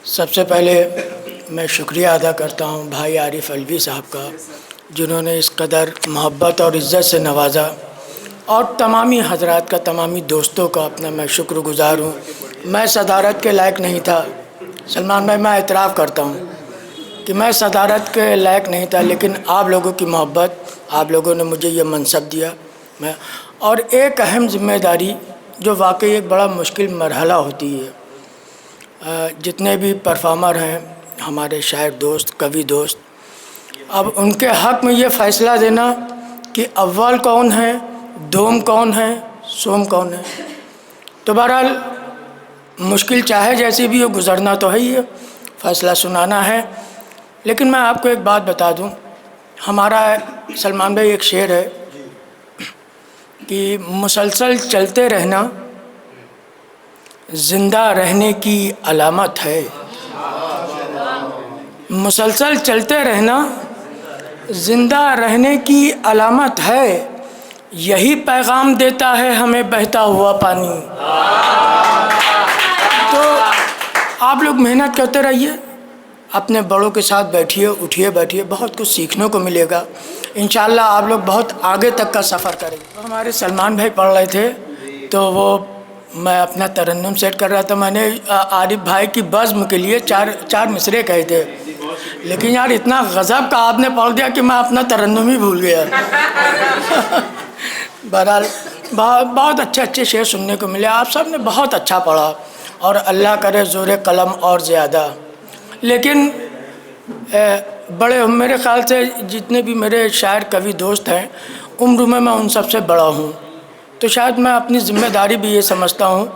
सबसे पहले मैं शुक्रिया अदा करता हूँ भाई आरिफ अलवी साहब का, जिन्होंने इस कदर मोहब्बत और इज़्ज़त से नवाजा, और तमामी हजरात का, तमामी दोस्तों का अपना मैं शुक्रगुज़ार हूँ। मैं सदारत के लायक नहीं था सलमान भाई, मैं एतराफ़ करता हूँ कि मैं सदारत के लायक नहीं था, लेकिन आप लोगों की मोहब्बत, आप लोगों ने मुझे ये मनसब दिया। मैं और एक अहम ज़िम्मेदारी जो वाकई एक बड़ा मुश्किल मरहला होती है, जितने भी परफॉर्मर हैं, हमारे शायर दोस्त, कवि दोस्त, अब उनके हक़ में ये फ़ैसला देना कि अव्वल कौन है, दोम कौन है, सोम कौन है। तो बहरहाल मुश्किल चाहे जैसी भी हो, गुज़रना तो है ही है, फ़ैसला सुनाना है। लेकिन मैं आपको एक बात बता दूं, हमारा सलमान भाई एक शेर है कि मुसलसल चलते रहना ज़िंदा रहने की अलामत है। मुसलसल चलते रहना ज़िंदा रहने की अलामत है, यही पैगाम देता है हमें बहता हुआ पानी। तो आप लोग मेहनत करते रहिए, अपने बड़ों के साथ बैठिए, उठिए बैठिए, बहुत कुछ सीखने को मिलेगा। इंशाअल्लाह आप लोग बहुत आगे तक का सफ़र करेंगे। तो हमारे सलमान भाई पढ़ रहे थे, तो वो मैं अपना तरन्नुम सेट कर रहा था। मैंने आरिफ भाई की बज़्म के लिए चार मिसरे कहे थे, लेकिन यार इतना गज़ब का आपने पढ़ दिया कि मैं अपना तरन्नुम ही भूल गया। बहरहाल बहुत अच्छे शेर सुनने को मिले, आप सब ने बहुत अच्छा पढ़ा, और अल्लाह करे ज़ोर कलम और ज़्यादा। लेकिन बड़े मेरे ख़्याल से जितने भी मेरे शायर कवि दोस्त हैं, उम्र में मैं उन सब से बड़ा हूँ, तो शायद मैं अपनी ज़िम्मेदारी भी ये समझता हूँ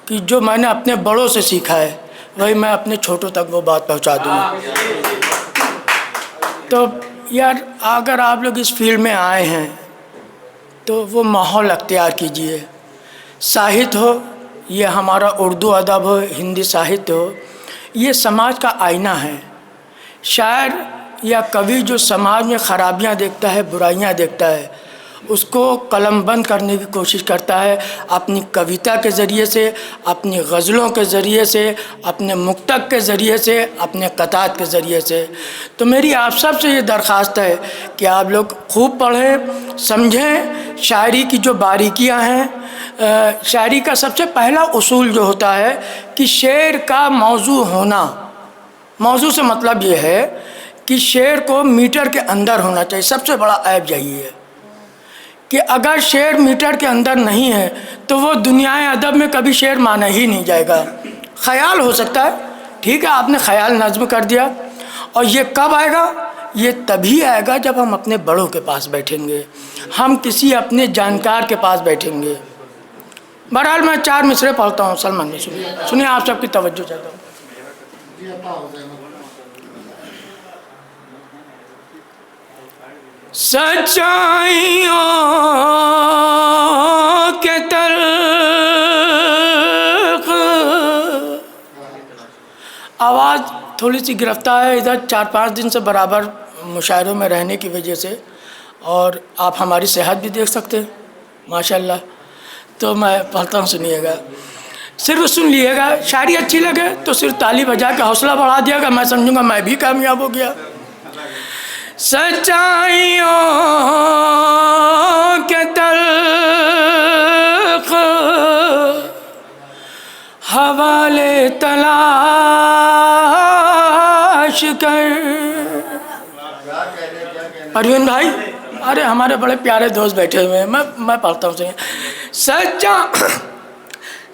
कि जो मैंने अपने बड़ों से सीखा है वही मैं अपने छोटों तक वो बात पहुँचा दूँ। तो यार अगर आप लोग इस फील्ड में आए हैं तो वो माहौल अख्तियार कीजिए। साहित्य हो, ये हमारा उर्दू अदब हो, हिंदी साहित्य हो, ये समाज का आईना है। शायर या कवि जो समाज में ख़राबियाँ देखता है, बुराइयाँ देखता है, उसको कलमबंद करने की कोशिश करता है अपनी कविता के ज़रिए से, अपनी गज़लों के ज़रिए से, अपने मुक्तक के ज़रिए से, अपने कतात के ज़रिए से। तो मेरी आप सब से ये दरख्वास्त है कि आप लोग खूब पढ़ें, समझें शायरी की जो बारीकियां हैं। शायरी का सबसे पहला उसूल जो होता है कि शेर का मौजू होना, मौजू से मतलब ये है कि शेर को मीटर के अंदर होना चाहिए। सबसे बड़ा ऐब यही है कि अगर शेर मीटर के अंदर नहीं है तो वो दुनियाए अदब में कभी शेर माना ही नहीं जाएगा। ख़याल हो सकता है, ठीक है, आपने ख़याल नज़्म कर दिया, और ये कब आएगा? ये तभी आएगा जब हम अपने बड़ों के पास बैठेंगे, हम किसी अपने जानकार के पास बैठेंगे। बहरहाल मैं चार मिसरे पढ़ता हूँ, सलमान में सुनिए, आप सबकी तवज्जो चाहता हूँ। सच्चाइयों के तल्ख, आवाज़ थोड़ी सी गिरफ्तार है इधर, 4-5 दिन से बराबर मुशायरों में रहने की वजह से, और आप हमारी सेहत भी देख सकते हैं माशाल्लाह। तो मैं पढ़ता हूँ, सुनिएगा, सिर्फ सुन लीजिएगा। शायरी अच्छी लगे तो सिर्फ ताली बजा के हौसला बढ़ा दिएगा, मैं समझूंगा मैं भी कामयाब हो गया। सच्चाइयों के तल्ख हवाले तलाश कर। परवीन भाई, अरे हमारे बड़े प्यारे दोस्त बैठे हुए हैं, मैं पढ़ता हूँ, सुनिए।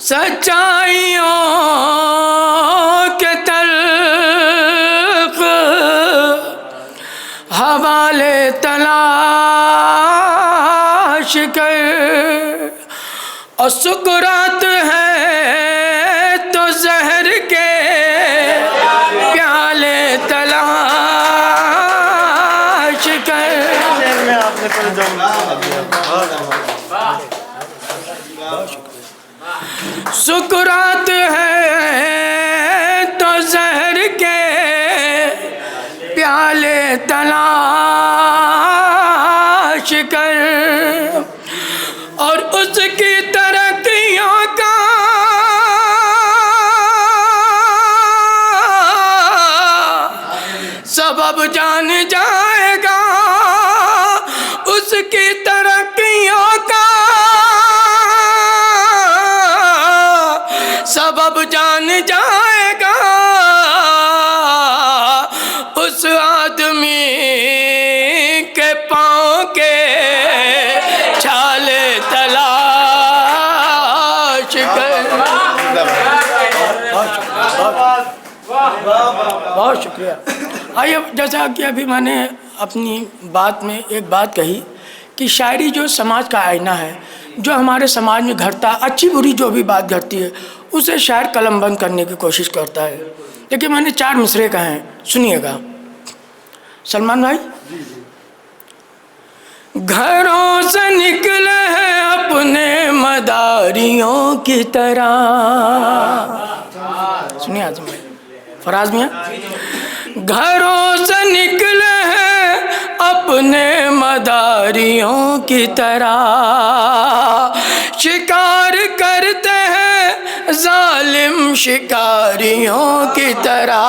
सच्चाइयों के तल्ख हवाले तलाश कर, और सुकरात है तो जहर के प्याले तलाश कर। सुकरात है तो जहर के प्याले तलाश कर, और उसकी तरक्कियों का सबब जान जाएगा उसकी तरक्कियों का, सबब जान जाएगा उस आदमी के पाँव के छाले तलाश कर। बहुत शुक्रिया। आइए, जैसा कि अभी मैंने अपनी बात में एक बात कही कि शायरी जो समाज का आईना है, जो हमारे समाज में घटता, अच्छी बुरी जो भी बात घटती है उसे शायर कलमबंद करने की कोशिश करता है। देखिए, मैंने 4 मिसरे कहे हैं, सुनिएगा। सलमान भाई, घरों से निकले हैं अपने मदारियों की तरह, सुनिए आज में फराज मियाँ, घरों से निकले हैं अपने मदारियों की तरह, शिकार करते हैं जालिम शिकारियों की तरह,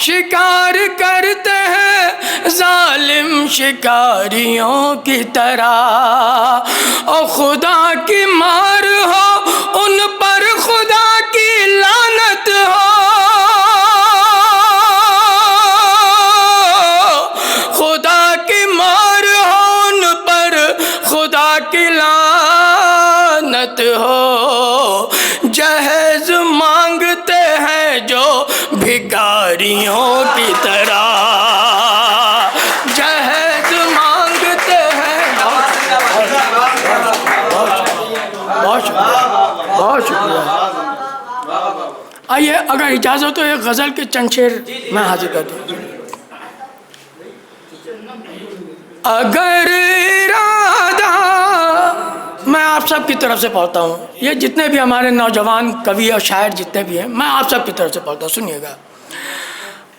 शिकार करते हैं जालिम शिकारियों की तरह। और खुदा की मार हो उन पर, खुदा की लानत हो, खुदा की मार हो उन पर, खुदा की लानत हो। जहेज मांगते हैं जो भिखारियों की तरह, जहेज मांगते हैं। बहुत शुक्रिया। आइए, अगर इजाज़त हो एक गज़ल के चंद शेर मैं हाजिर कर दूँ। अगर इरादा, मैं आप सब की तरफ से पढ़ता हूँ, ये जितने भी हमारे नौजवान कवि और शायर जितने भी हैं, मैं आप सब की तरफ से पढ़ता हूँ, सुनिएगा।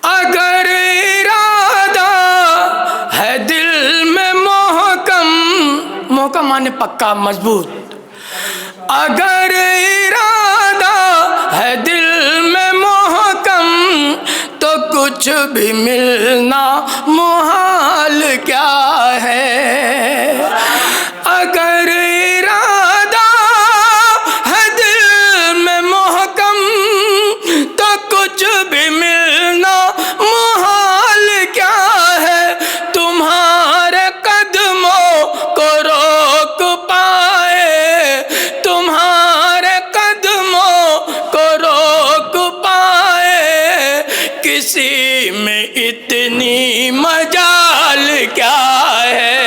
अगर इरादा है दिल में मोहकम, मोहकम माने पक्का मजबूत, अगर इरादा है दिल में मोहकम तो कुछ भी मिलना मुहाल क्या है। अगर इरादा है दिल में मोहकम तो कुछ भी मिलना मुहाल क्या है। तुम्हारे कदमों को रोक पाए, तुम्हारे कदमों को रोक पाए किसी में इतनी मजाल क्या है।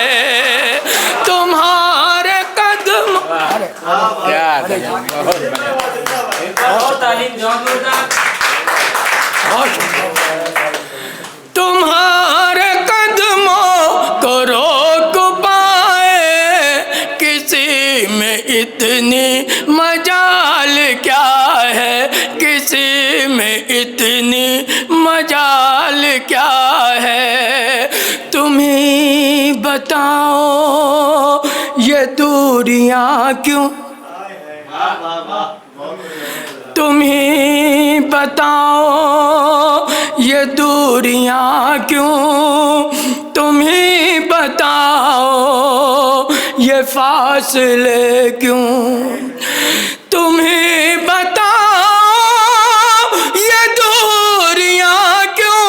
तुम्हारे कदम, तुम्हारे कदमों को रोक पाए किसी में इतनी मजाल क्या है, किसी में इतनी मजाल क्या है। तुम ही बताओ ये दूरियां क्यों, तुम ही बताओ ये दूरियां क्यों, तुम ही बताओ ये फासले क्यों, तुम ही बताओ ये दूरियां क्यों,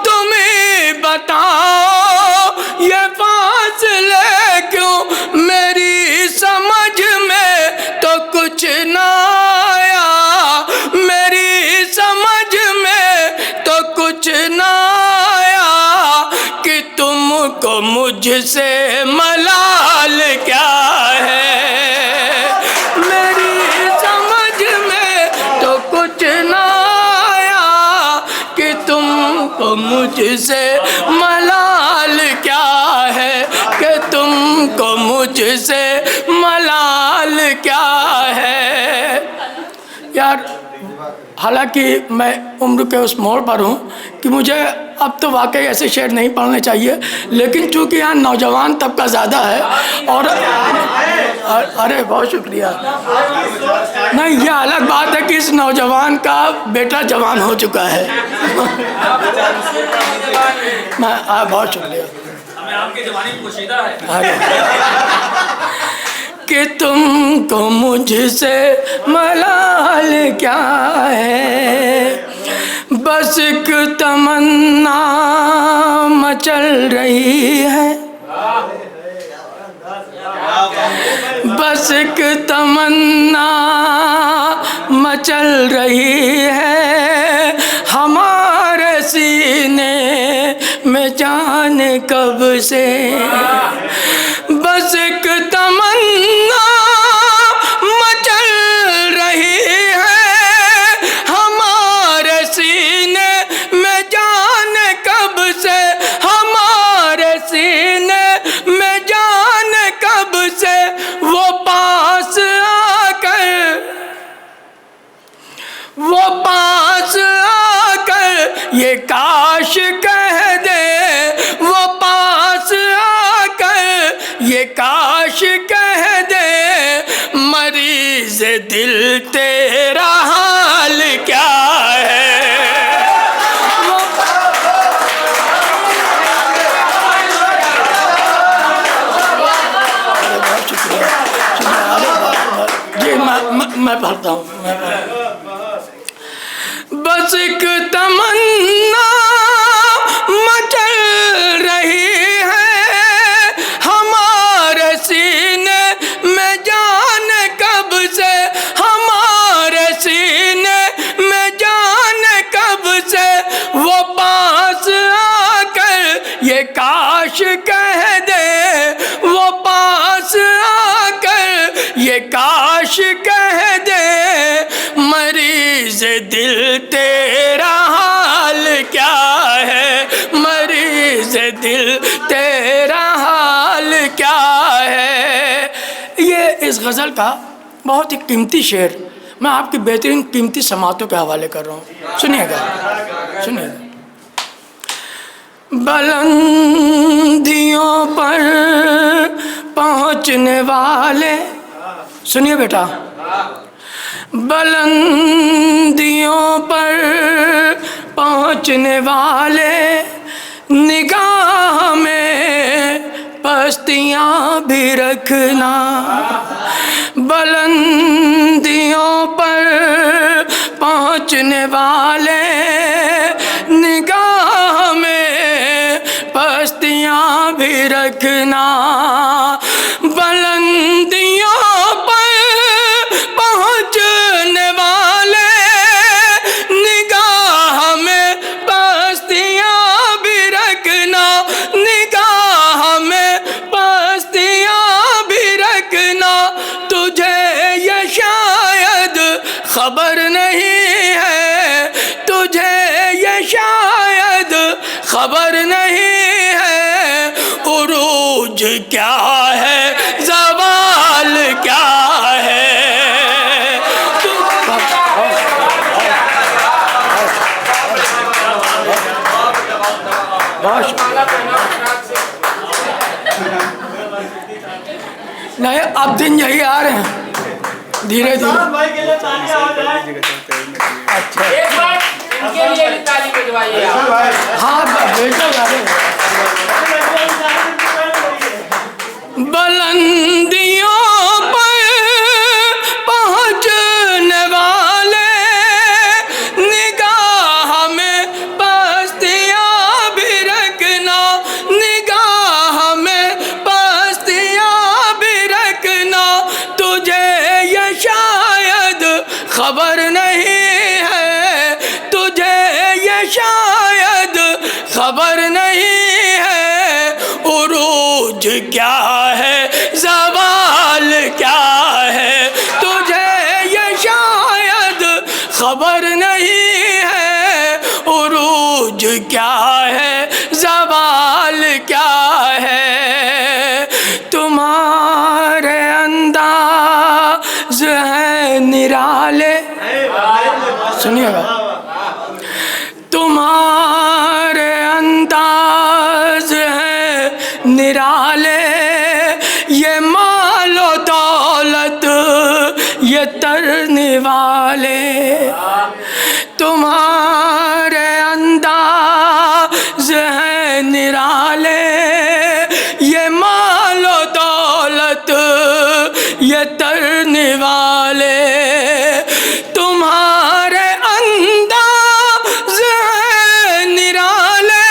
तुम ही बताओ ये फासले क्यों। मेरी समझ में तो कुछ ना आया, मेरी समझ में तो कुछ ना आया कि तुमको मुझसे मलाल क्या है। मेरी समझ में तो कुछ ना आया कि तुमको मुझसे मलाल क्या है, कि तुमको मुझसे मलाल क्या है। यार, हालांकि मैं उम्र के उस मोड़ पर हूँ कि मुझे अब तो वाकई ऐसे शेर नहीं पढ़ने चाहिए, लेकिन चूँकि यहाँ नौजवान तबका ज़्यादा है और अरे बहुत शुक्रिया। नहीं, ये अलग बात है कि इस नौजवान का बेटा जवान हो चुका है। मैं बहुत शुक्रिया। आपके जवानी पोशीदा है। अरे कि तुमको मुझसे मलाल क्या है, बस एक तमन्ना मचल रही है, बस एक तमन्ना मचल रही है हमारे सीने में जाने कब से, बस एक तमन्ना मचल रही है हमारे सीने में जाने कब से, हमारे सीने में जाने कब से, वो पास आकर, वो पास आकर ये काश कह दे, वो पास आकर ये काश कह दे, मरीज दिल तेरा हाल क्या है। बहुत शुक्रिया। जी मैं पढ़ता हूँ। बस एक तमन्ना मचल रही है हमारे सीने में जाने कब से, हमारे सीने में जाने कब से, वो पास आकर ये काश कह दे, वो पास आकर ये काश कह दे, मरीज दिल तेरा हाल क्या है, मरीज दिल तेरा हाल क्या है। ये इस गज़ल का बहुत ही कीमती शेर मैं आपकी बेहतरीन कीमती समातों के हवाले कर रहा हूँ। सुनिएगा, सुनिएगा। बुलंदियों पर पहुँचने वाले, सुनिए बेटा, बुलंदियों पर पहुँचने वाले निगाह में पस्तियाँ भी रखना, बुलंदियों पर पहुँचने वाले निगाह में पस्तियाँ भी रखना, बुलंदियों पर पहुँचने वाले निगाह में पस्तियाँ भी रखना, निगाह में पस्तियाँ भी रखना, तुझे ये शायद खबर नहीं है, तुझे ये शायद खबर नहीं है, उरूज क्या है ज़वाल क्या है। नहीं, अब दिन यही आ रहे हैं धीरे धीरे। अच्छा, एक बार इनके लिए भी ताली बजवाइए आप। हाँ बेटा, बुलंदियों पर पहुँचने वाले निगाह में पस्तियाँ भी रखना, निगाह में पस्तियाँ भी रखना, तुझे ये शायद खबर नहीं है, तुझे ये शायद खबर नहीं है, उरूज क्या है ज़वाल क्या है, तुझे ये शायद खबर नहीं है, उरूज क्या है ज़वाल क्या है। तुम्हारे अंदाज़ है निराले, सुनिएगा, तुम्हारे अंदाज़ है निराले, ये मालो तो तुम्हारे अंदाज है निराले, ये मालो दौलत ये तरने वाले। तुम्हारे अंदाज है निराले,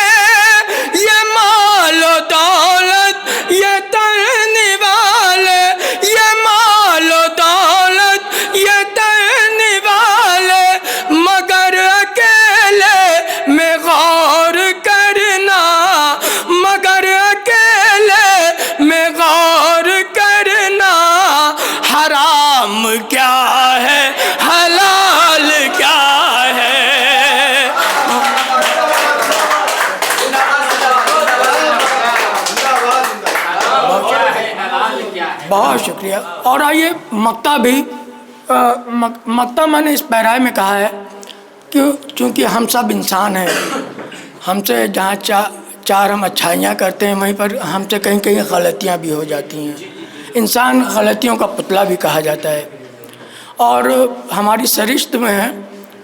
ये मालो दौलत ये तरने वाले, ये मालो दौलत ये तरने वाले। मगर अकेले में गौर करना, मगर अकेले में गौर करना, हराम क्या है हलाल क्या है। बहुत शुक्रिया। और आइए मक्ता भी मक्ता मैंने इस पैराए में कहा है कि चूँकि हम सब इंसान हैं, हमसे जहाँ चार हम अच्छाइयाँ करते हैं वहीं पर हमसे कहीं कहीं गलतियाँ भी हो जाती हैं। इंसान गलतियों का पुतला भी कहा जाता है और हमारी सरिश्त में है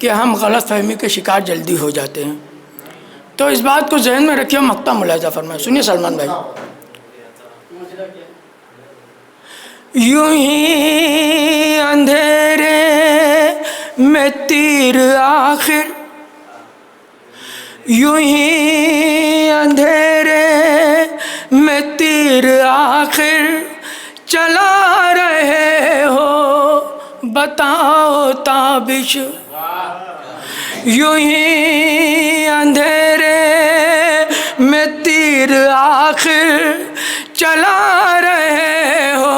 कि हम गलत फहमी के शिकार जल्दी हो जाते हैं। तो इस बात को जहन में रखिए, मक्ता मुलाहिजा फरमाए। सुनिए सलमान भाई। यूं ही अंधेरे में तीर आखिर, यूं ही अंधेरे में तीर आखिर चला रहे हो, बताओ ताबिश। यूं ही अंधेरे में तीर आखिर चला रहे हो,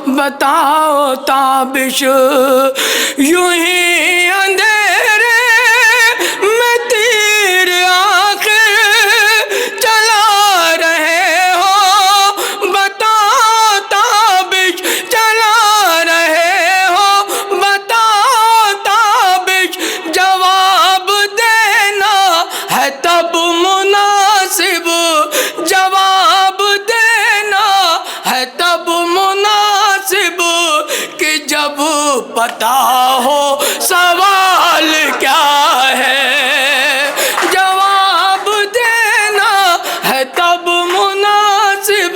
बताओ ताबिश। यूं ही अंधेरे में तीर आखिर चला रहे हो, बताओ ताबिश। चला रहे हो, बताओ ताबिश। जवाब देना है तब मुनासिब, जवाब देना है तब मुनासिब कि जब पता हो सवाल क्या है। जवाब देना है तब मुनासिब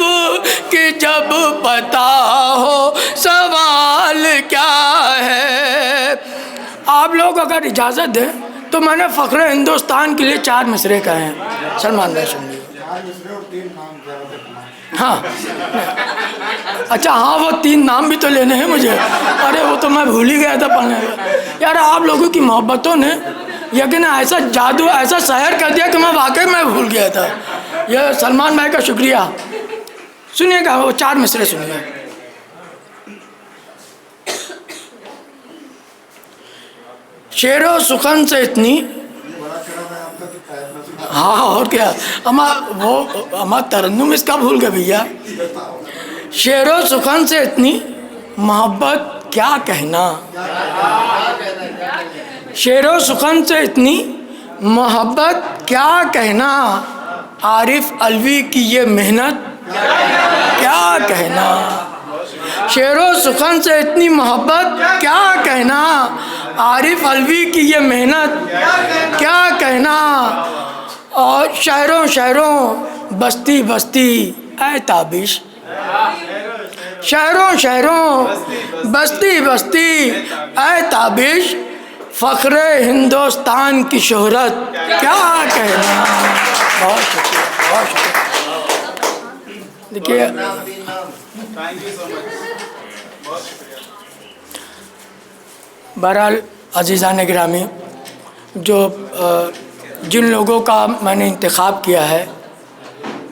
कि जब पता हो सवाल क्या है। आप लोग अगर इजाज़त दें तो मैंने फ़ख्र हिंदुस्तान के लिए 4 मिसरे कहे हैं। सलमान भाई सुन लीजिए। हाँ अच्छा, हाँ वो 3 नाम भी तो लेने हैं मुझे। अरे वो तो मैं भूल ही गया था पढ़ने में। यार आप लोगों की मोहब्बतों ने यकीन ऐसा जादू ऐसा सहर कर दिया कि मैं वाकई में भूल गया था। यह सलमान भाई का शुक्रिया। सुनिएगा वो 4 मिसरे सुनिए। शेरो सुखन से इतनी, हाँ और क्या, हमारा तरन्नुम इसका भूल गए भैया। शेरो सुखन से इतनी मोहब्बत क्या कहना, शेरो सुखन से इतनी मोहब्बत क्या कहना, आरिफ अलवी की ये मेहनत क्या कहना। शेरो सुखन से इतनी मोहब्बत क्या कहना, आरिफ अलवी की ये मेहनत क्या कहना। और शहरों शहरों बस्ती बस्ती ऐ ताबिश, शहरों शहरों बस्ती बस्ती ऐ ताबिश, फ़ख्र हिंदुस्तान की शोहरत क्या कहना। बहुत शुक्रिया, बहुत शुक्रिया। देखिए बहरहाल अज़ीज़ान गिरामी, जो जिन लोगों का मैंने इंतखाब किया है,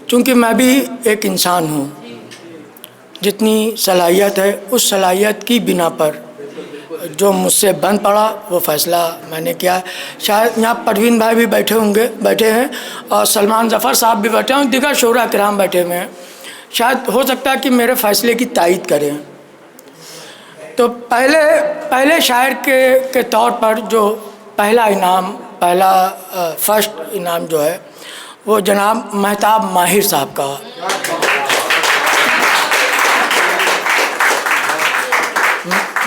चूँकि मैं भी एक इंसान हूँ, जितनी सलाहियत है उस सलाहियत की बिना पर जो मुझसे बन पड़ा वो फ़ैसला मैंने किया। शायद यहाँ परवीन भाई भी बैठे हैं और सलमान ज़फ़र साहब भी बैठे हैं, दिगर शोरा किराम बैठे हुए हैं। शायद हो सकता है कि मेरे फ़ैसले की तायीद करें। तो पहले शायर के तौर पर जो पहला फर्स्ट इनाम जो है वो जनाब महताब माहिर साहब का।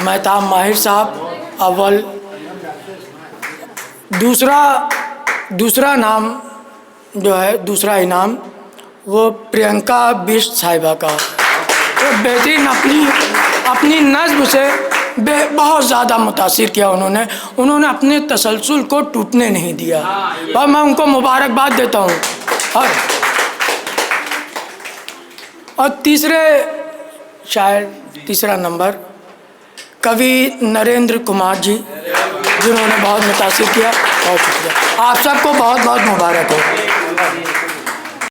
महताब माहिर साहब अव्वल दूसरा नाम जो है, दूसरा इनाम वो प्रियंका बिष्ट साहिबा का। वो बेहतरीन अपनी नज़्म से बहुत ज़्यादा मुतासिर किया उन्होंने अपने तसलसल को टूटने नहीं दिया, और मैं उनको मुबारकबाद देता हूँ। और तीसरा नंबर कवि नरेंद्र कुमार जी, जिन्होंने बहुत मुतासिर किया। बहुत शुक्रिया, आप सबको बहुत बहुत मुबारक हो।